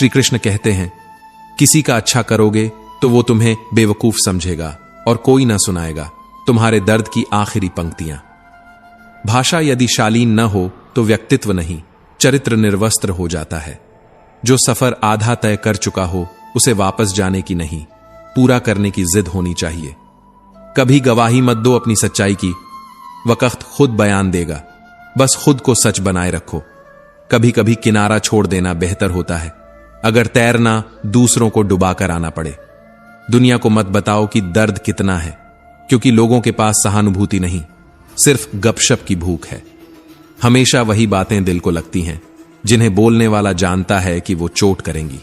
श्री कृष्ण कहते हैं, किसी का अच्छा करोगे तो वो तुम्हें बेवकूफ समझेगा और कोई ना सुनाएगा तुम्हारे दर्द की आखिरी पंक्तियां। भाषा यदि शालीन न हो तो व्यक्तित्व नहीं, चरित्र निर्वस्त्र हो जाता है। जो सफर आधा तय कर चुका हो उसे वापस जाने की नहीं, पूरा करने की जिद होनी चाहिए। कभी गवाही मत दो अपनी सच्चाई की, वक्त खुद बयान देगा, बस खुद को सच बनाए रखो। कभी कभी किनारा छोड़ देना बेहतर होता है, अगर तैरना दूसरों को डुबा कर आना पड़े। दुनिया को मत बताओ कि दर्द कितना है, क्योंकि लोगों के पास सहानुभूति नहीं, सिर्फ गपशप की भूख है। हमेशा वही बातें दिल को लगती हैं जिन्हें बोलने वाला जानता है कि वो चोट करेंगी।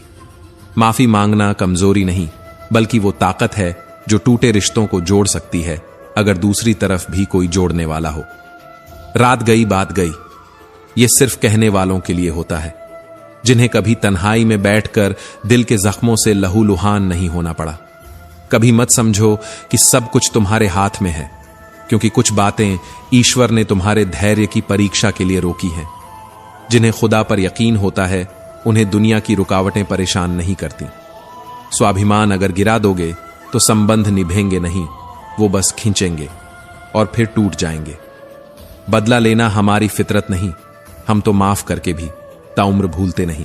माफी मांगना कमजोरी नहीं, बल्कि वो ताकत है जो टूटे रिश्तों को जोड़ सकती है, अगर दूसरी तरफ भी कोई जोड़ने वाला हो। रात गई बात गई, ये सिर्फ कहने वालों के लिए होता है, जिन्हें कभी तन्हाई में बैठकर दिल के जख्मों से लहूलुहान नहीं होना पड़ा। कभी मत समझो कि सब कुछ तुम्हारे हाथ में है, क्योंकि कुछ बातें ईश्वर ने तुम्हारे धैर्य की परीक्षा के लिए रोकी हैं। जिन्हें खुदा पर यकीन होता है उन्हें दुनिया की रुकावटें परेशान नहीं करती। स्वाभिमान अगर गिरा दोगे तो संबंध निभेंगे नहीं, वो बस खींचेंगे और फिर टूट जाएंगे। बदला लेना हमारी फितरत नहीं, हम तो माफ करके भी ताउम्र भूलते नहीं।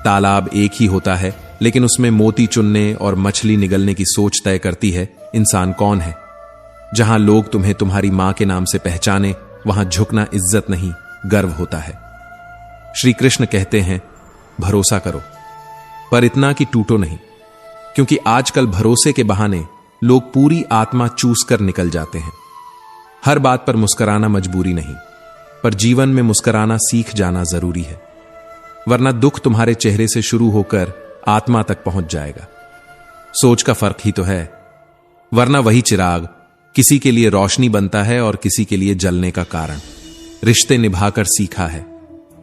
तालाब एक ही होता है, लेकिन उसमें मोती चुनने और मछली निगलने की सोच तय करती है इंसान कौन है। जहां लोग तुम्हें तुम्हारी मां के नाम से पहचाने, वहां झुकना इज्जत नहीं, गर्व होता है। श्री कृष्ण कहते हैं, भरोसा करो, पर इतना कि टूटो नहीं, क्योंकि आजकल भरोसे के बहाने लोग पूरी आत्मा चूस कर निकल जाते हैं। हर बात पर मुस्कुराना मजबूरी नहीं, पर जीवन में मुस्कुराना सीख जाना जरूरी है, वरना दुख तुम्हारे चेहरे से शुरू होकर आत्मा तक पहुंच जाएगा। सोच का फर्क ही तो है, वरना वही चिराग किसी के लिए रोशनी बनता है और किसी के लिए जलने का कारण। रिश्ते निभाकर सीखा है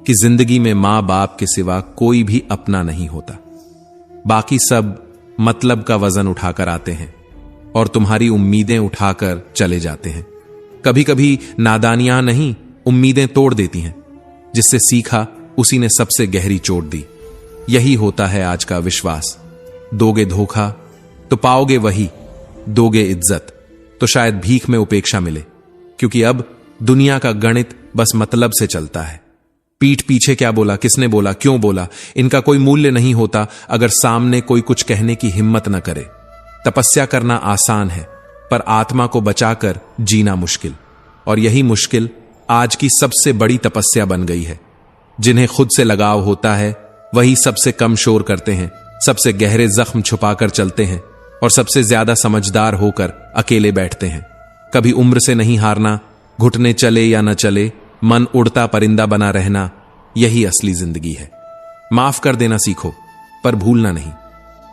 कि जिंदगी में मां बाप के सिवा कोई भी अपना नहीं होता। बाकी सब मतलब का वजन उठाकर आते हैं और तुम्हारी उम्मीदें उठाकर चले जाते हैं। कभी कभी नादानियां नहीं, उम्मीदें तोड़ देती हैं। जिससे सीखा उसी ने सबसे गहरी चोट दी। यही होता है आज का विश्वास। दोगे धोखा तो पाओगे वही, दोगे इज्जत तो शायद भीख में उपेक्षा मिले, क्योंकि अब दुनिया का गणित बस मतलब से चलता है। पीठ पीछे क्या बोला, किसने बोला, क्यों बोला, इनका कोई मूल्य नहीं होता अगर सामने कोई कुछ कहने की हिम्मत न करे। तपस्या करना आसान है, पर आत्मा को बचाकर जीना मुश्किल, और यही मुश्किल आज की सबसे बड़ी तपस्या बन गई है। जिन्हें खुद से लगाव होता है वही सबसे कम शोर करते हैं, सबसे गहरे जख्म छुपाकर चलते हैं और सबसे ज्यादा समझदार होकर अकेले बैठते हैं। कभी उम्र से नहीं हारना, घुटने चले या न चले, मन उड़ता परिंदा बना रहना, यही असली जिंदगी है। माफ कर देना सीखो, पर भूलना नहीं,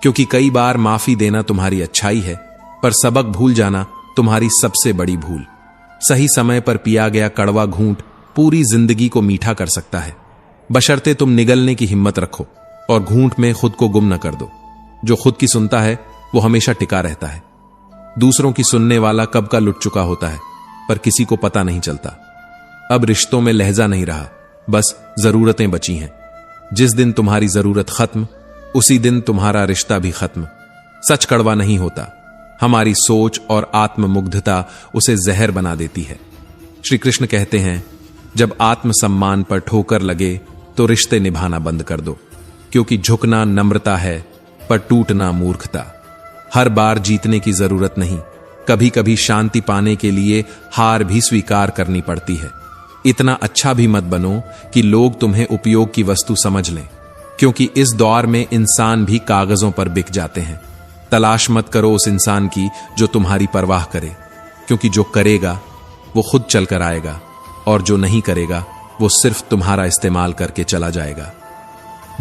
क्योंकि कई बार माफी देना तुम्हारी अच्छाई है, पर सबक भूल जाना तुम्हारी सबसे बड़ी भूल। सही समय पर पिया गया कड़वा घूंट पूरी जिंदगी को मीठा कर सकता है, बशर्ते तुम निगलने की हिम्मत रखो और घूंट में खुद को गुम न कर दो। जो खुद की सुनता है वो हमेशा टिका रहता है। दूसरों की सुनने वाला कब का लुट चुका होता है, पर किसी को पता नहीं चलता। अब रिश्तों में लहजा नहीं रहा, बस जरूरतें बची हैं। जिस दिन तुम्हारी जरूरत खत्म, उसी दिन तुम्हारा रिश्ता भी खत्म। सच कड़वा नहीं होता, हमारी सोच और आत्ममुग्धता उसे जहर बना देती है। श्री कृष्ण कहते हैं, जब आत्मसम्मान पर ठोकर लगे तो रिश्ते निभाना बंद कर दो, क्योंकि झुकना नम्रता है, पर टूटना मूर्खता। हर बार जीतने की जरूरत नहीं, कभी कभी शांति पाने के लिए हार भी स्वीकार करनी पड़ती है। इतना अच्छा भी मत बनो कि लोग तुम्हें उपयोग की वस्तु समझ लें, क्योंकि इस दौर में इंसान भी कागजों पर बिक जाते हैं। तलाश मत करो उस इंसान की जो तुम्हारी परवाह करे, क्योंकि जो करेगा वो खुद चलकर आएगा, और जो नहीं करेगा वो सिर्फ तुम्हारा इस्तेमाल करके चला जाएगा।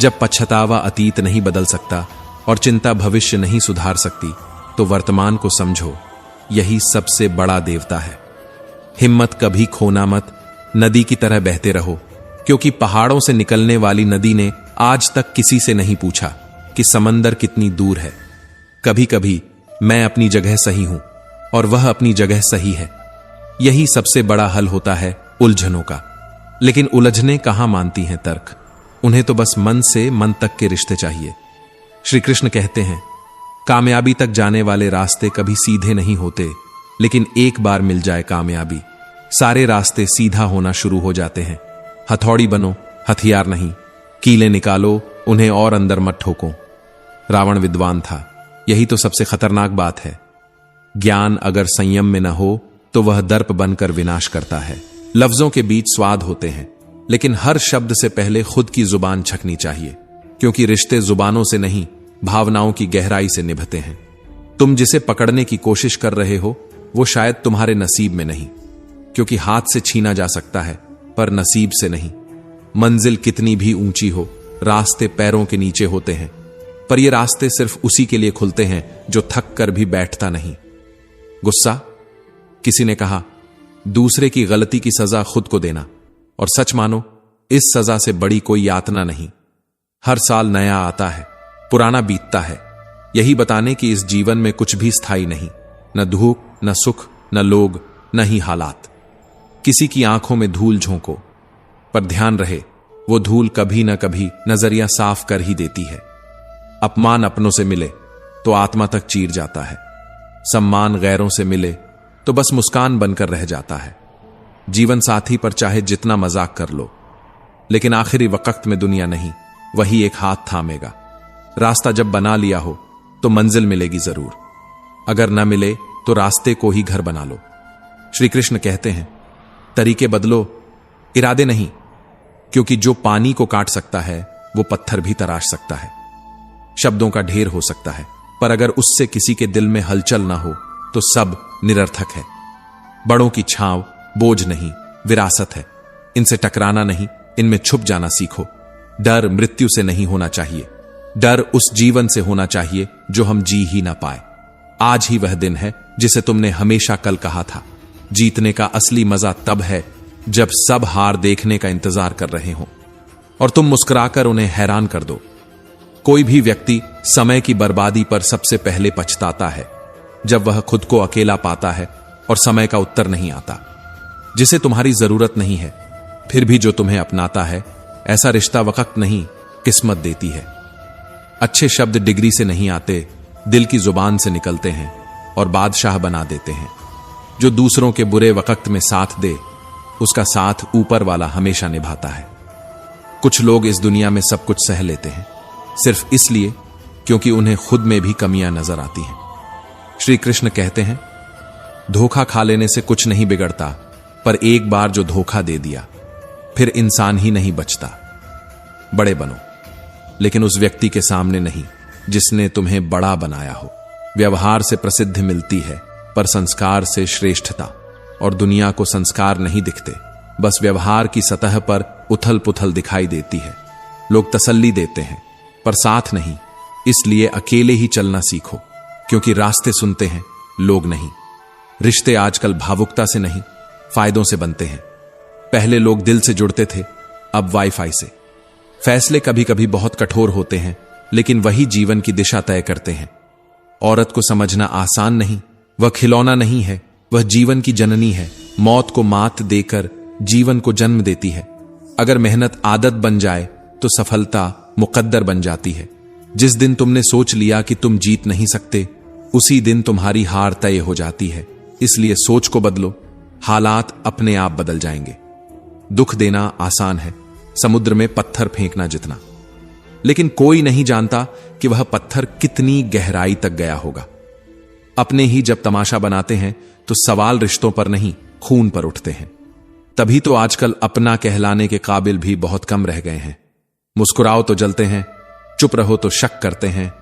जब पछतावा अतीत नहीं बदल सकता और चिंता भविष्य नहीं सुधार सकती, तो वर्तमान को समझो, यही सबसे बड़ा देवता है। हिम्मत कभी खोना मत, नदी की तरह बहते रहो, क्योंकि पहाड़ों से निकलने वाली नदी ने आज तक किसी से नहीं पूछा कि समंदर कितनी दूर है। कभी कभी मैं अपनी जगह सही हूं और वह अपनी जगह सही है, यही सबसे बड़ा हल होता है उलझनों का। लेकिन उलझने कहां मानती हैं तर्क। उन्हें तो बस मन से मन तक के रिश्ते चाहिए। श्री कृष्ण कहते हैं, कामयाबी तक जाने वाले रास्ते कभी सीधे नहीं होते, लेकिन एक बार मिल जाए कामयाबी, सारे रास्ते सीधा होना शुरू हो जाते हैं। हथौड़ी बनो, हथियार नहीं। कीलें निकालो, उन्हें और अंदर मत ठोको। रावण विद्वान था, यही तो सबसे खतरनाक बात है। ज्ञान अगर संयम में न हो तो वह दर्प बनकर विनाश करता है। लफ्जों के बीच स्वाद होते हैं, लेकिन हर शब्द से पहले खुद की जुबान छकनी चाहिए, क्योंकि रिश्ते जुबानों से नहीं, भावनाओं की गहराई से निभते हैं। तुम जिसे पकड़ने की कोशिश कर रहे हो वो शायद तुम्हारे नसीब में नहीं, क्योंकि हाथ से छीना जा सकता है पर नसीब से नहीं। मंजिल कितनी भी ऊंची हो, रास्ते पैरों के नीचे होते हैं, पर ये रास्ते सिर्फ उसी के लिए खुलते हैं जो थक कर भी बैठता नहीं। गुस्सा? किसी ने कहा, दूसरे की गलती की सजा खुद को देना, और सच मानो इस सजा से बड़ी कोई यातना नहीं। हर साल नया आता है, पुराना बीतता है, यही बताने कि इस जीवन में कुछ भी स्थायी नहीं, न धूप, न सुख, न लोग, न ही हालात। किसी की आंखों में धूल झोंको, पर ध्यान रहे वो धूल कभी न कभी नजरिया साफ कर ही देती है। अपमान अपनों से मिले तो आत्मा तक चीर जाता है, सम्मान गैरों से मिले तो बस मुस्कान बनकर रह जाता है। जीवन साथी पर चाहे जितना मजाक कर लो, लेकिन आखिरी वक्त में दुनिया नहीं, वही एक हाथ थामेगा। रास्ता जब बना लिया हो तो मंजिल मिलेगी जरूर, अगर न मिले तो रास्ते को ही घर बना लो। श्री कृष्ण कहते हैं, तरीके बदलो, इरादे नहीं, क्योंकि जो पानी को काट सकता है वो पत्थर भी तराश सकता है। शब्दों का ढेर हो सकता है, पर अगर उससे किसी के दिल में हलचल ना हो तो सब निरर्थक है। बड़ों की छांव बोझ नहीं, विरासत है। इनसे टकराना नहीं, इनमें छुप जाना सीखो। डर मृत्यु से नहीं होना चाहिए, डर उस जीवन से होना चाहिए जो हम जी ही ना पाए। आज ही वह दिन है जिसे तुमने हमेशा कल कहा था। जीतने का असली मजा तब है जब सब हार देखने का इंतजार कर रहे हों और तुम मुस्कुराकर उन्हें हैरान कर दो। कोई भी व्यक्ति समय की बर्बादी पर सबसे पहले पछताता है जब वह खुद को अकेला पाता है और समय का उत्तर नहीं आता। जिसे तुम्हारी जरूरत नहीं है फिर भी जो तुम्हें अपनाता है, ऐसा रिश्ता वक्त नहीं किस्मत देती है। अच्छे शब्द डिग्री से नहीं आते, दिल की जुबान से निकलते हैं और बादशाह बना देते हैं। जो दूसरों के बुरे वक्त में साथ दे, उसका साथ ऊपर वाला हमेशा निभाता है। कुछ लोग इस दुनिया में सब कुछ सह लेते हैं सिर्फ इसलिए क्योंकि उन्हें खुद में भी कमियां नजर आती हैं। श्री कृष्ण कहते हैं, धोखा खा लेने से कुछ नहीं बिगड़ता, पर एक बार जो धोखा दे दिया फिर इंसान ही नहीं बचता। बड़े बनो, लेकिन उस व्यक्ति के सामने नहीं जिसने तुम्हें बड़ा बनाया हो। व्यवहार से प्रसिद्धि मिलती है, पर संस्कार से श्रेष्ठता। और दुनिया को संस्कार नहीं दिखते, बस व्यवहार की सतह पर उथल पुथल दिखाई देती है। लोग तसल्ली देते हैं पर साथ नहीं, इसलिए अकेले ही चलना सीखो, क्योंकि रास्ते सुनते हैं, लोग नहीं। रिश्ते आजकल भावुकता से नहीं, फायदों से बनते हैं। पहले लोग दिल से जुड़ते थे, अब वाईफाई से। फैसले कभी कभी बहुत कठोर होते हैं, लेकिन वही जीवन की दिशा तय करते हैं। औरत को समझना आसान नहीं, वह खिलौना नहीं है, वह जीवन की जननी है। मौत को मात देकर जीवन को जन्म देती है। अगर मेहनत आदत बन जाए तो सफलता मुकद्दर बन जाती है। जिस दिन तुमने सोच लिया कि तुम जीत नहीं सकते, उसी दिन तुम्हारी हार तय हो जाती है। इसलिए सोच को बदलो, हालात अपने आप बदल जाएंगे। दुख देना आसान है, समुद्र में पत्थर फेंकना जितना, लेकिन कोई नहीं जानता कि वह पत्थर कितनी गहराई तक गया होगा। अपने ही जब तमाशा बनाते हैं तो सवाल रिश्तों पर नहीं, खून पर उठते हैं। तभी तो आजकल अपना कहलाने के काबिल भी बहुत कम रह गए हैं। मुस्कुराओ तो जलते हैं, चुप रहो तो शक करते हैं।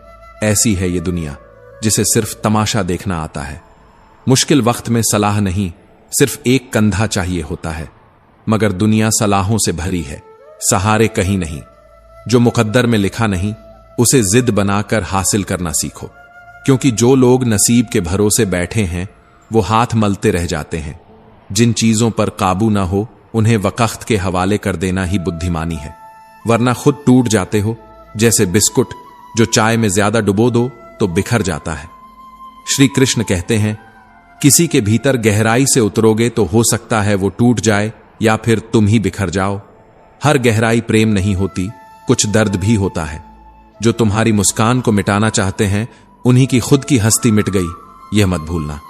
ऐसी है ये दुनिया जिसे सिर्फ तमाशा देखना आता है। मुश्किल वक्त में सलाह नहीं, सिर्फ एक कंधा चाहिए होता है। मगर दुनिया सलाहों से भरी है, सहारे कहीं नहीं। जो मुकद्दर में लिखा नहीं, उसे जिद बनाकर हासिल करना सीखो, क्योंकि जो लोग नसीब के भरोसे बैठे हैं वो हाथ मलते रह जाते हैं। जिन चीजों पर काबू ना हो उन्हें वक्त के हवाले कर देना ही बुद्धिमानी है, वरना खुद टूट जाते हो। जैसे बिस्कुट जो चाय में ज्यादा डुबो दो तो बिखर जाता है। श्री कृष्ण कहते हैं, किसी के भीतर गहराई से उतरोगे तो हो सकता है वो टूट जाए या फिर तुम ही बिखर जाओ। हर गहराई प्रेम नहीं होती, कुछ दर्द भी होता है। जो तुम्हारी मुस्कान को मिटाना चाहते हैं, उन्हीं की खुद की हस्ती मिट गई, यह मत भूलना।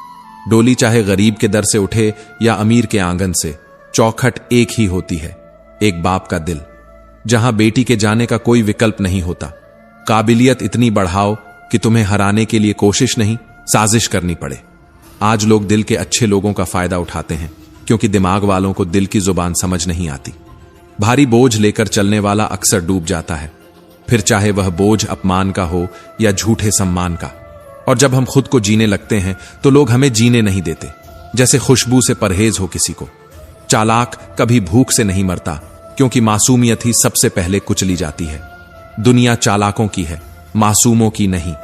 डोली चाहे गरीब के दर से उठे या अमीर के आंगन से, चौखट एक ही होती है, एक बाप का दिल, जहां बेटी के जाने का कोई विकल्प नहीं होता। काबिलियत इतनी बढ़ाओ कि तुम्हें हराने के लिए कोशिश नहीं, साजिश करनी पड़े। आज लोग दिल के अच्छे लोगों का फायदा उठाते हैं, क्योंकि दिमाग वालों को दिल की जुबान समझ नहीं आती। भारी बोझ लेकर चलने वाला अक्सर डूब जाता है, फिर चाहे वह बोझ अपमान का हो या झूठे सम्मान का। और जब हम खुद को जीने लगते हैं तो लोग हमें जीने नहीं देते, जैसे खुशबू से परहेज हो किसी को। चालाक कभी भूख से नहीं मरता, क्योंकि मासूमियत ही सबसे पहले कुचली जाती है। दुनिया चालाकों की है, मासूमों की नहीं।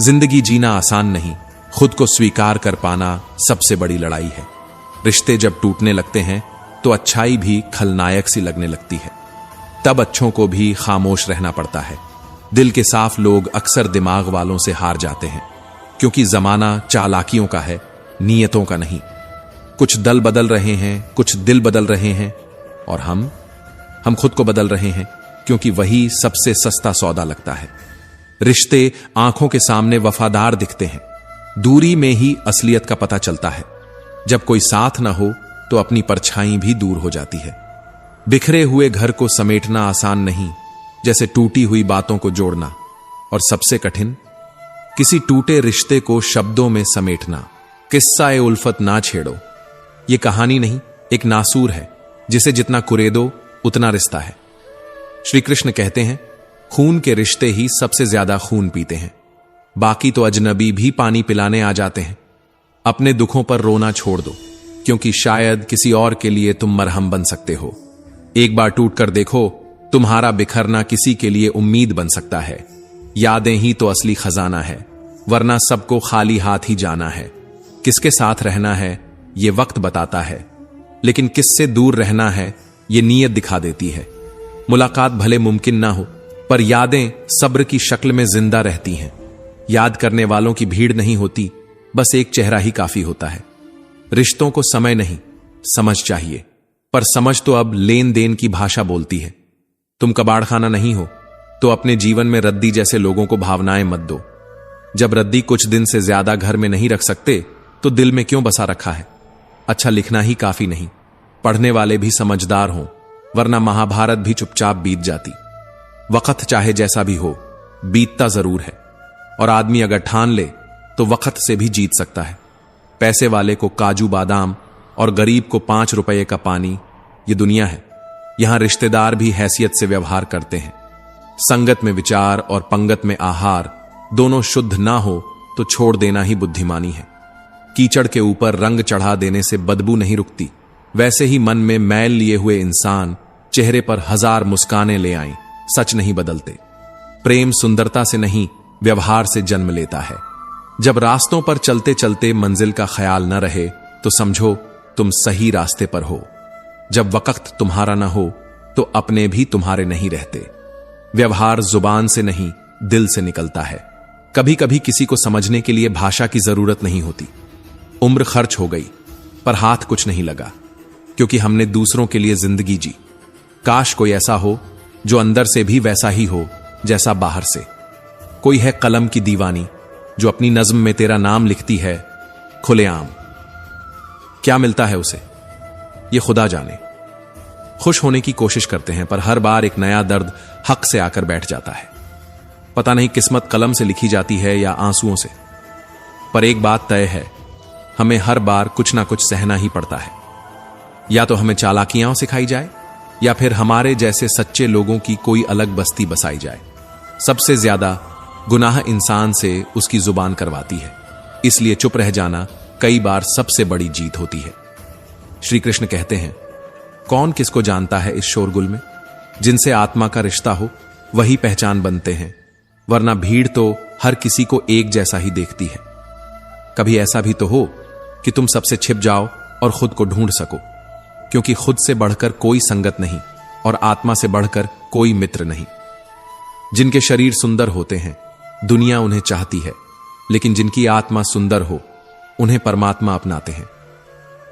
जिंदगी जीना आसान नहीं, खुद को स्वीकार कर पाना सबसे बड़ी लड़ाई है। रिश्ते जब टूटने लगते हैं तो अच्छाई भी खलनायक सी लगने लगती है। तब अच्छों को भी खामोश रहना पड़ता है। दिल के साफ लोग अक्सर दिमाग वालों से हार जाते हैं, क्योंकि जमाना चालाकियों का है, नीयतों का नहीं। कुछ दल बदल रहे हैं, कुछ दिल बदल रहे हैं, और हम खुद को बदल रहे हैं, क्योंकि वही सबसे सस्ता सौदा लगता है। रिश्ते आंखों के सामने वफादार दिखते हैं, दूरी में ही असलियत का पता चलता है। जब कोई साथ ना हो तो अपनी परछाई भी दूर हो जाती है। बिखरे हुए घर को समेटना आसान नहीं, जैसे टूटी हुई बातों को जोड़ना। और सबसे कठिन, किसी टूटे रिश्ते को शब्दों में समेटना। किस्सा ए उल्फत ना छेड़ो, यह कहानी नहीं, एक नासूर है, जिसे जितना कुरेदो उतना रिश्ता है। श्री कृष्ण कहते हैं, खून के रिश्ते ही सबसे ज्यादा खून पीते हैं, बाकी तो अजनबी भी पानी पिलाने आ जाते हैं। अपने दुखों पर रोना छोड़ दो, क्योंकि शायद किसी और के लिए तुम मरहम बन सकते हो। एक बार टूट कर देखो, तुम्हारा बिखरना किसी के लिए उम्मीद बन सकता है। यादें ही तो असली खजाना है, वरना सबको खाली हाथ ही जाना है। किसके साथ रहना है ये वक्त बताता है, लेकिन किससे दूर रहना है ये नीयत दिखा देती है। मुलाकात भले मुमकिन ना हो, पर यादें सब्र की शक्ल में जिंदा रहती हैं। याद करने वालों की भीड़ नहीं होती, बस एक चेहरा ही काफी होता है। रिश्तों को समय नहीं, समझ चाहिए, पर समझ तो अब लेन देन की भाषा बोलती है। तुम कबाड़खाना नहीं हो, तो अपने जीवन में रद्दी जैसे लोगों को भावनाएं मत दो। जब रद्दी कुछ दिन से ज्यादा घर में नहीं रख सकते, तो दिल में क्यों बसा रखा है। अच्छा लिखना ही काफी नहीं, पढ़ने वाले भी समझदार हों, वरना महाभारत भी चुपचाप बीत जाती। वक्त चाहे जैसा भी हो, बीतता जरूर है, और आदमी अगर ठान ले तो वक्त से भी जीत सकता है। पैसे वाले को काजू बादाम और गरीब को 5 रुपए का पानी, ये दुनिया है। यहां रिश्तेदार भी हैसियत से व्यवहार करते हैं। संगत में विचार और पंगत में आहार दोनों शुद्ध ना हो तो छोड़ देना ही बुद्धिमानी है। कीचड़ के ऊपर रंग चढ़ा देने से बदबू नहीं रुकती, वैसे ही मन में मैल लिए हुए इंसान चेहरे पर 1000 मुस्कानें ले आए, सच नहीं बदलते। प्रेम सुंदरता से नहीं, व्यवहार से जन्म लेता है। जब रास्तों पर चलते चलते मंजिल का ख्याल न रहे, तो समझो तुम सही रास्ते पर हो। जब वक्त तुम्हारा न हो, तो अपने भी तुम्हारे नहीं रहते। व्यवहार जुबान से नहीं, दिल से निकलता है। कभी कभी किसी को समझने के लिए भाषा की जरूरत नहीं होती। उम्र खर्च हो गई, पर हाथ कुछ नहीं लगा, क्योंकि हमने दूसरों के लिए जिंदगी जी। काश कोई ऐसा हो जो अंदर से भी वैसा ही हो जैसा बाहर से। कोई है कलम की दीवानी, जो अपनी नज्म में तेरा नाम लिखती है खुलेआम। क्या मिलता है उसे, ये खुदा जाने। खुश होने की कोशिश करते हैं, पर हर बार एक नया दर्द हक से आकर बैठ जाता है। पता नहीं किस्मत कलम से लिखी जाती है या आंसुओं से, पर एक बात तय है, हमें हर बार कुछ ना कुछ सहना ही पड़ता है। या तो हमें चालाकियां सिखाई जाए, या फिर हमारे जैसे सच्चे लोगों की कोई अलग बस्ती बसाई जाए। सबसे ज्यादा गुनाह इंसान से उसकी जुबान करवाती है, इसलिए चुप रह जाना कई बार सबसे बड़ी जीत होती है। श्री कृष्ण कहते हैं, कौन किसको जानता है इस शोरगुल में। जिनसे आत्मा का रिश्ता हो वही पहचान बनते हैं, वरना भीड़ तो हर किसी को एक जैसा ही देखती है। कभी ऐसा भी तो हो कि तुम सबसे छिप जाओ और खुद को ढूंढ सको, क्योंकि खुद से बढ़कर कोई संगत नहीं और आत्मा से बढ़कर कोई मित्र नहीं। जिनके शरीर सुंदर होते हैं, दुनिया उन्हें चाहती है, लेकिन जिनकी आत्मा सुंदर हो, उन्हें परमात्मा अपनाते हैं।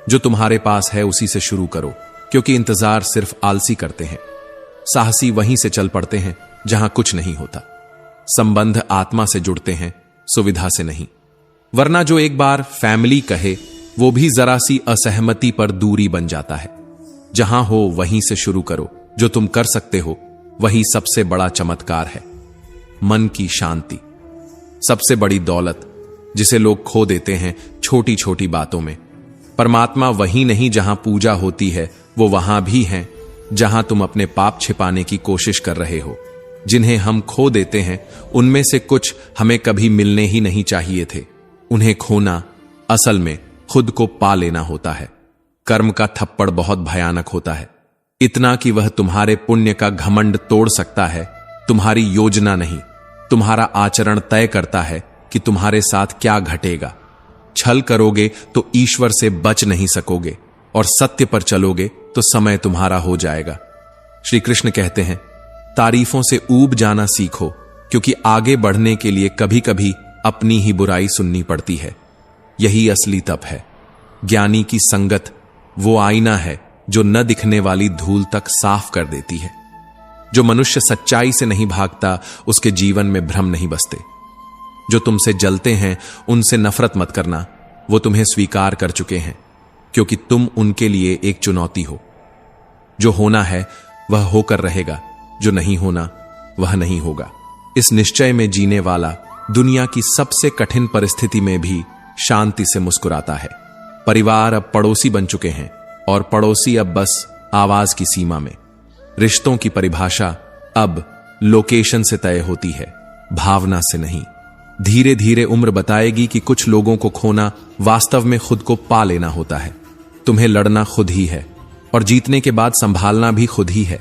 जो तुम्हारे पास है उसी से शुरू करो, क्योंकि इंतजार सिर्फ आलसी करते हैं। साहसी वहीं से चल पड़ते हैं जहां कुछ नहीं होता। संबंध आत्मा से जुड़ते हैं, सुविधा से नहीं। वरना जो एक बार फैमिली कहे वो भी जरा सी असहमति पर दूरी बन जाता है। जहां हो वहीं से शुरू करो। जो तुम कर सकते हो वही सबसे बड़ा चमत्कार है। मन की शांति सबसे बड़ी दौलत, जिसे लोग खो देते हैं छोटी छोटी बातों में। परमात्मा वही नहीं जहां पूजा होती है, वो वहां भी हैं जहां तुम अपने पाप छिपाने की कोशिश कर रहे हो। जिन्हें हम खो देते हैं उनमें से कुछ हमें कभी मिलने ही नहीं चाहिए थे। उन्हें खोना असल में खुद को पा लेना होता है। कर्म का थप्पड़ बहुत भयानक होता है, इतना कि वह तुम्हारे पुण्य का घमंड तोड़ सकता है। तुम्हारी योजना नहीं, तुम्हारा आचरण तय करता है कि तुम्हारे साथ क्या घटेगा। छल करोगे तो ईश्वर से बच नहीं सकोगे, और सत्य पर चलोगे तो समय तुम्हारा हो जाएगा। श्री कृष्ण कहते हैं, तारीफों से ऊब जाना सीखो, क्योंकि आगे बढ़ने के लिए कभी कभी अपनी ही बुराई सुननी पड़ती है। यही असली तप है। ज्ञानी की संगत वो आईना है जो न दिखने वाली धूल तक साफ कर देती है। जो मनुष्य सच्चाई से नहीं भागता, उसके जीवन में भ्रम नहीं बसते। जो तुमसे जलते हैं उनसे नफरत मत करना, वो तुम्हें स्वीकार कर चुके हैं, क्योंकि तुम उनके लिए एक चुनौती हो। जो होना है वह होकर रहेगा, जो नहीं होना वह नहीं होगा। इस निश्चय में जीने वाला दुनिया की सबसे कठिन परिस्थिति में भी शांति से मुस्कुराता है। परिवार अब पड़ोसी बन चुके हैं, और पड़ोसी अब बस आवाज की सीमा में। रिश्तों की परिभाषा अब लोकेशन से तय होती है, भावना से नहीं। धीरे धीरे उम्र बताएगी कि कुछ लोगों को खोना वास्तव में खुद को पा लेना होता है। तुम्हें लड़ना खुद ही है, और जीतने के बाद संभालना भी खुद ही है।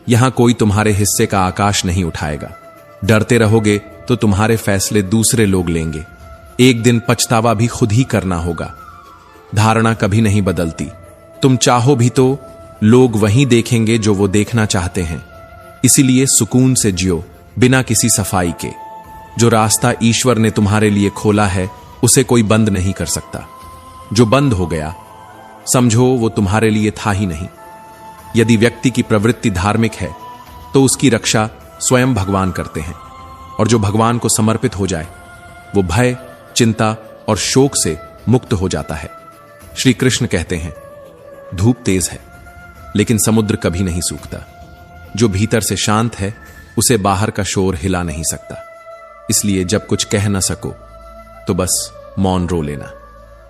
यहां कोई तुम्हारे हिस्से का आकाश नहीं उठाएगा। डरते रहोगे तो तुम्हारे फैसले दूसरे लोग लेंगे। एक दिन पछतावा भी खुद ही करना होगा। धारणा कभी नहीं बदलती। तुम चाहो भी तो लोग वही देखेंगे जो वो देखना चाहते हैं। इसीलिए सुकून से जियो, बिना किसी सफाई के। जो रास्ता ईश्वर ने तुम्हारे लिए खोला है उसे कोई बंद नहीं कर सकता। जो बंद हो गया समझो वो तुम्हारे लिए था ही नहीं। यदि व्यक्ति की प्रवृत्ति धार्मिक है तो उसकी रक्षा स्वयं भगवान करते हैं, और जो भगवान को समर्पित हो जाए वो भय, चिंता और शोक से मुक्त हो जाता है। श्री कृष्ण कहते हैं, धूप तेज है लेकिन समुद्र कभी नहीं सूखता। जो भीतर से शांत है उसे बाहर का शोर हिला नहीं सकता। इसलिए जब कुछ कह न सको तो बस मौन रो लेना,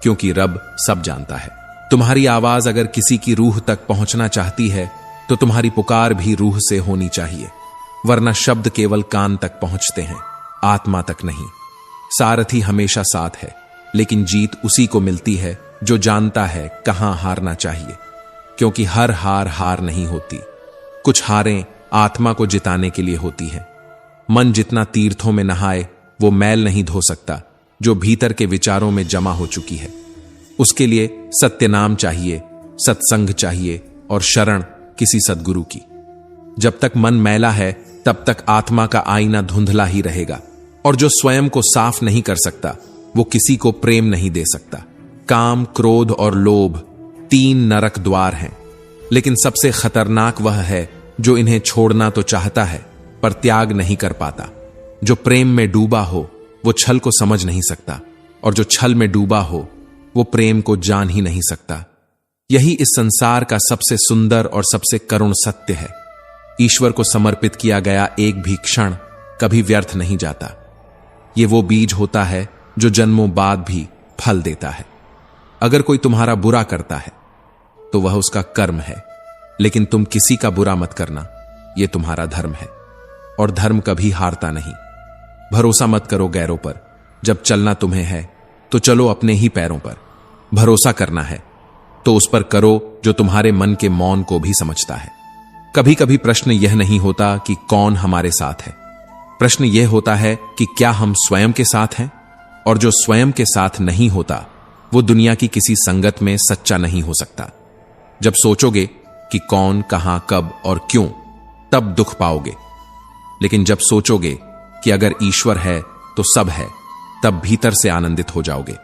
क्योंकि रब सब जानता है। तुम्हारी आवाज अगर किसी की रूह तक पहुंचना चाहती है तो तुम्हारी पुकार भी रूह से होनी चाहिए, वरना शब्द केवल कान तक पहुंचते हैं, आत्मा तक नहीं। सारथी हमेशा साथ है, लेकिन जीत उसी को मिलती है जो जानता है कहां हारना चाहिए, क्योंकि हर हार हार नहीं होती। कुछ हारें आत्मा को जिताने के लिए होती हैं। मन जितना तीर्थों में नहाए वो मैल नहीं धो सकता जो भीतर के विचारों में जमा हो चुकी है। उसके लिए सत्य नाम चाहिए, सत्संग चाहिए और शरण किसी सद्गुरु की। जब तक मन मैला है तब तक आत्मा का आईना धुंधला ही रहेगा, और जो स्वयं को साफ नहीं कर सकता वो किसी को प्रेम नहीं दे सकता। काम, क्रोध और लोभ 3 नरक द्वार हैं, लेकिन सबसे खतरनाक वह है जो इन्हें छोड़ना तो चाहता है पर त्याग नहीं कर पाता। जो प्रेम में डूबा हो वो छल को समझ नहीं सकता, और जो छल में डूबा हो वो प्रेम को जान ही नहीं सकता। यही इस संसार का सबसे सुंदर और सबसे करुण सत्य है। ईश्वर को समर्पित किया गया एक भी क्षण कभी व्यर्थ नहीं जाता। ये वो बीज होता है जो जन्मों बाद भी फल देता है। अगर कोई तुम्हारा बुरा करता है तो वह उसका कर्म है, लेकिन तुम किसी का बुरा मत करना, यह तुम्हारा धर्म है, और धर्म कभी हारता नहीं। भरोसा मत करो गैरों पर। जब चलना तुम्हें है तो चलो अपने ही पैरों पर। भरोसा करना है तो उस पर करो जो तुम्हारे मन के मौन को भी समझता है। कभी कभी प्रश्न यह नहीं होता कि कौन हमारे साथ है, प्रश्न यह होता है कि क्या हम स्वयं के साथ हैं। और जो स्वयं के साथ नहीं होता वो दुनिया की किसी संगत में सच्चा नहीं हो सकता। जब सोचोगे कि कौन, कहां, कब और क्यों, तब दुख पाओगे। लेकिन जब सोचोगे कि अगर ईश्वर है तो सब है, तब भीतर से आनंदित हो जाओगे।